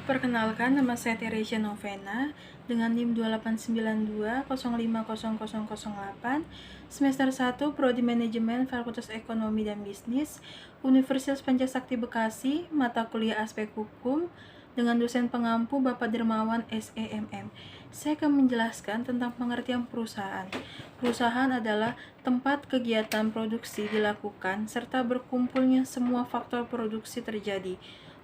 Perkenalkan, nama saya Teresia Novena dengan NIM 2892050008, semester 1, Prodi Manajemen, Fakultas Ekonomi dan Bisnis, Universitas Pancasakti Bekasi, mata kuliah Aspek Hukum, dengan dosen pengampu Bapak Dermawan SEMM. Saya akan menjelaskan tentang pengertian perusahaan. Perusahaan adalah tempat kegiatan produksi dilakukan serta berkumpulnya semua faktor produksi terjadi.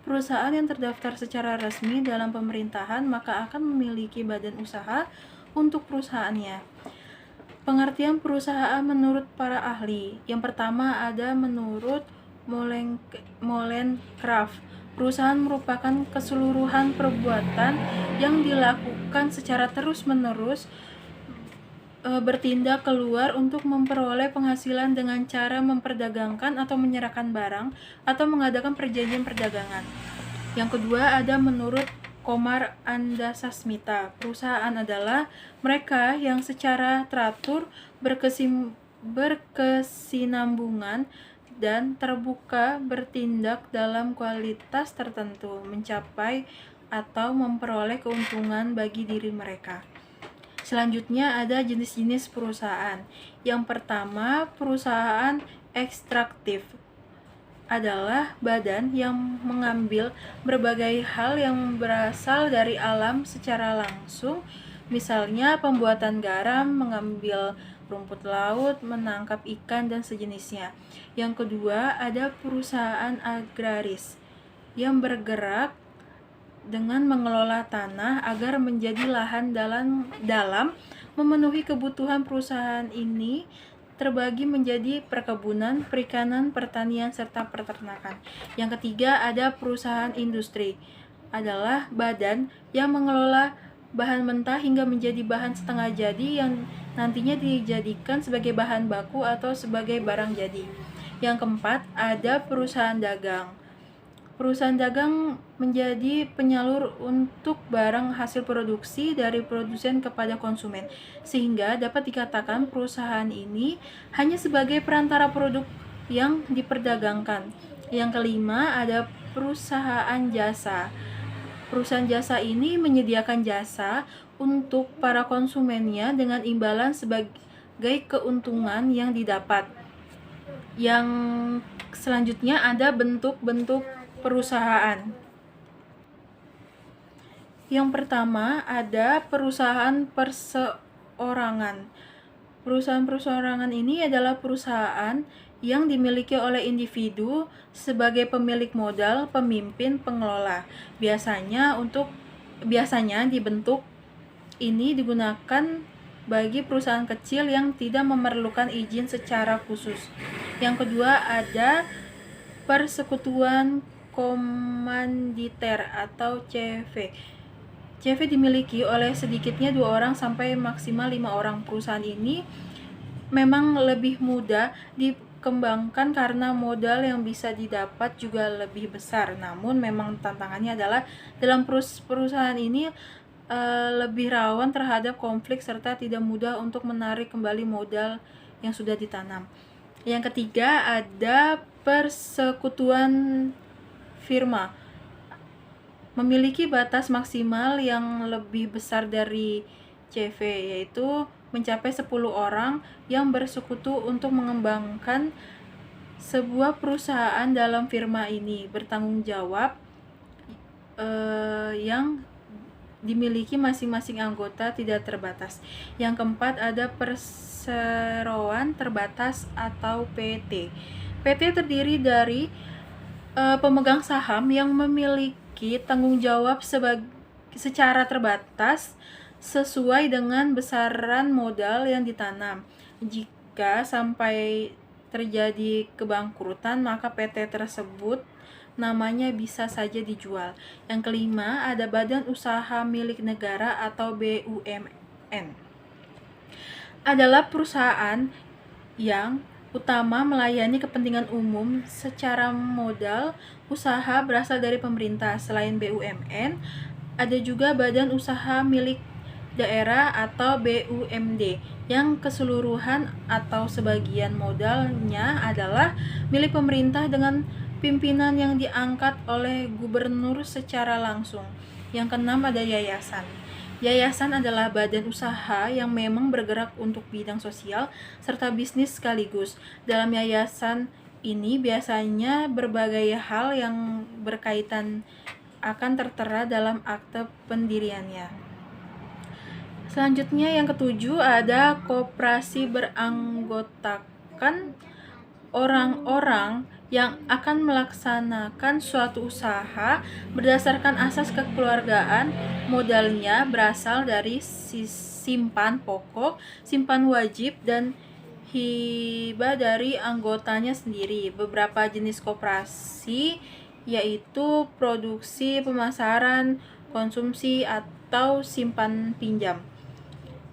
Perusahaan yang terdaftar secara resmi dalam pemerintahan maka akan memiliki badan usaha untuk perusahaannya. Pengertian perusahaan menurut para ahli. Yang pertama ada menurut Molencraft. Perusahaan merupakan keseluruhan perbuatan yang dilakukan secara terus-menerus bertindak keluar untuk memperoleh penghasilan dengan cara memperdagangkan atau menyerahkan barang atau mengadakan perjanjian perdagangan. Yang kedua ada menurut Komar Andasasmita. Perusahaan adalah mereka yang secara teratur berkesinambungan dan terbuka bertindak dalam kualitas tertentu, mencapai atau memperoleh keuntungan bagi diri mereka. Selanjutnya ada jenis-jenis perusahaan. Yang pertama, perusahaan ekstraktif adalah badan yang mengambil berbagai hal yang berasal dari alam secara langsung, misalnya pembuatan garam, mengambil rumput laut, menangkap ikan, dan sejenisnya. Yang kedua, ada perusahaan agraris yang bergerak dengan mengelola tanah agar menjadi lahan dalam memenuhi kebutuhan perusahaan ini terbagi menjadi perkebunan, perikanan, pertanian, serta peternakan. Yang ketiga ada perusahaan industri, adalah badan yang mengelola bahan mentah hingga menjadi bahan setengah jadi yang nantinya dijadikan sebagai bahan baku atau sebagai barang jadi. Yang keempat ada perusahaan dagang. Perusahaan dagang menjadi penyalur untuk barang hasil produksi dari produsen kepada konsumen, sehingga dapat dikatakan perusahaan ini hanya sebagai perantara produk yang diperdagangkan. Yang kelima ada perusahaan jasa. Perusahaan jasa ini menyediakan jasa untuk para konsumennya dengan imbalan sebagai keuntungan yang didapat. Yang selanjutnya ada bentuk-bentuk perusahaan. Yang pertama ada perusahaan perseorangan. Perusahaan perseorangan ini adalah perusahaan yang dimiliki oleh individu sebagai pemilik modal, pemimpin, pengelola. Biasanya dibentuk ini digunakan bagi perusahaan kecil yang tidak memerlukan izin secara khusus. Yang kedua ada persekutuan komanditer atau CV. CV dimiliki oleh sedikitnya 2 orang sampai maksimal 5 orang. Perusahaan ini memang lebih mudah dikembangkan karena modal yang bisa didapat juga lebih besar. Namun memang tantangannya adalah dalam perusahaan ini lebih rawan terhadap konflik serta tidak mudah untuk menarik kembali modal yang sudah ditanam. Yang ketiga ada persekutuan firma, memiliki batas maksimal yang lebih besar dari CV, yaitu mencapai 10 orang yang bersekutu untuk mengembangkan sebuah perusahaan dalam firma ini. Bertanggung jawab yang dimiliki masing-masing anggota tidak terbatas. Yang keempat ada perseroan terbatas atau PT. PT terdiri dari pemegang saham yang memiliki tanggung jawab secara terbatas sesuai dengan besaran modal yang ditanam. Jika sampai terjadi kebangkrutan, maka PT tersebut namanya bisa saja dijual. Yang kelima ada badan usaha milik negara atau BUMN. Adalah perusahaan yang utama melayani kepentingan umum secara modal usaha berasal dari pemerintah. Selain BUMN, ada juga badan usaha milik daerah atau BUMD yang keseluruhan atau sebagian modalnya adalah milik pemerintah dengan pimpinan yang diangkat oleh gubernur secara langsung. Yang keenam ada yayasan. Yayasan adalah badan usaha yang memang bergerak untuk bidang sosial serta bisnis sekaligus. Dalam yayasan ini biasanya berbagai hal yang berkaitan akan tertera dalam akte pendiriannya. Selanjutnya yang ketujuh ada koperasi beranggotakan orang-orang yang akan melaksanakan suatu usaha berdasarkan asas kekeluargaan. Modalnya berasal dari simpan pokok, simpan wajib, dan hibah dari anggotanya sendiri. Beberapa jenis koperasi yaitu produksi, pemasaran, konsumsi, atau simpan pinjam.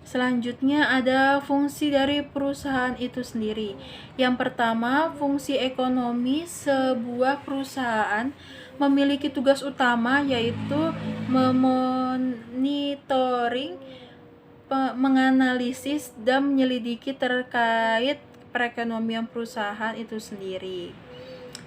Selanjutnya ada fungsi dari perusahaan itu sendiri. Yang pertama, fungsi ekonomi. Sebuah perusahaan memiliki tugas utama yaitu memonitoring, menganalisis, dan menyelidiki terkait perekonomian perusahaan itu sendiri.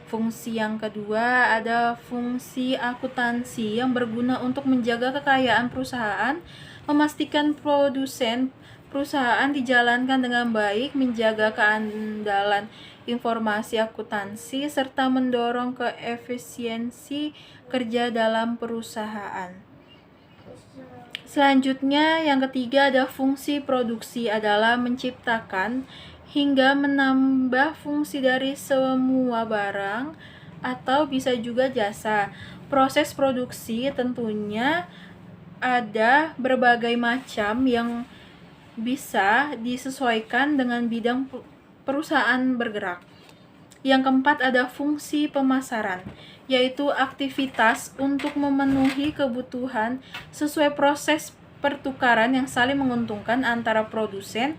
Fungsi yang kedua ada fungsi akuntansi yang berguna untuk menjaga kekayaan perusahaan, memastikan produsen perusahaan dijalankan dengan baik, menjaga keandalan informasi akuntansi, serta mendorong keefisiensi kerja dalam perusahaan. Selanjutnya yang ketiga ada fungsi produksi, adalah menciptakan hingga menambah fungsi dari semua barang atau bisa juga jasa. Proses produksi tentunya ada berbagai macam yang bisa disesuaikan dengan bidang perusahaan bergerak. Yang keempat ada fungsi pemasaran, yaitu aktivitas untuk memenuhi kebutuhan sesuai proses pertukaran yang saling menguntungkan antara produsen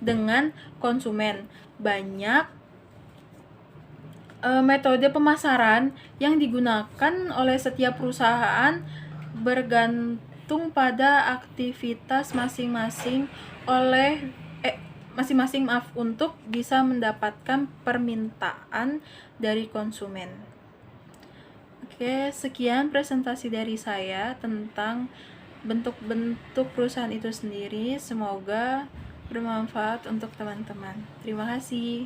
dengan konsumen. Banyak metode pemasaran yang digunakan oleh setiap perusahaan bergantung pada aktivitas masing-masing untuk bisa mendapatkan permintaan dari konsumen. Oke, sekian presentasi dari saya tentang bentuk-bentuk perusahaan itu sendiri. Semoga bermanfaat untuk teman-teman. Terima kasih.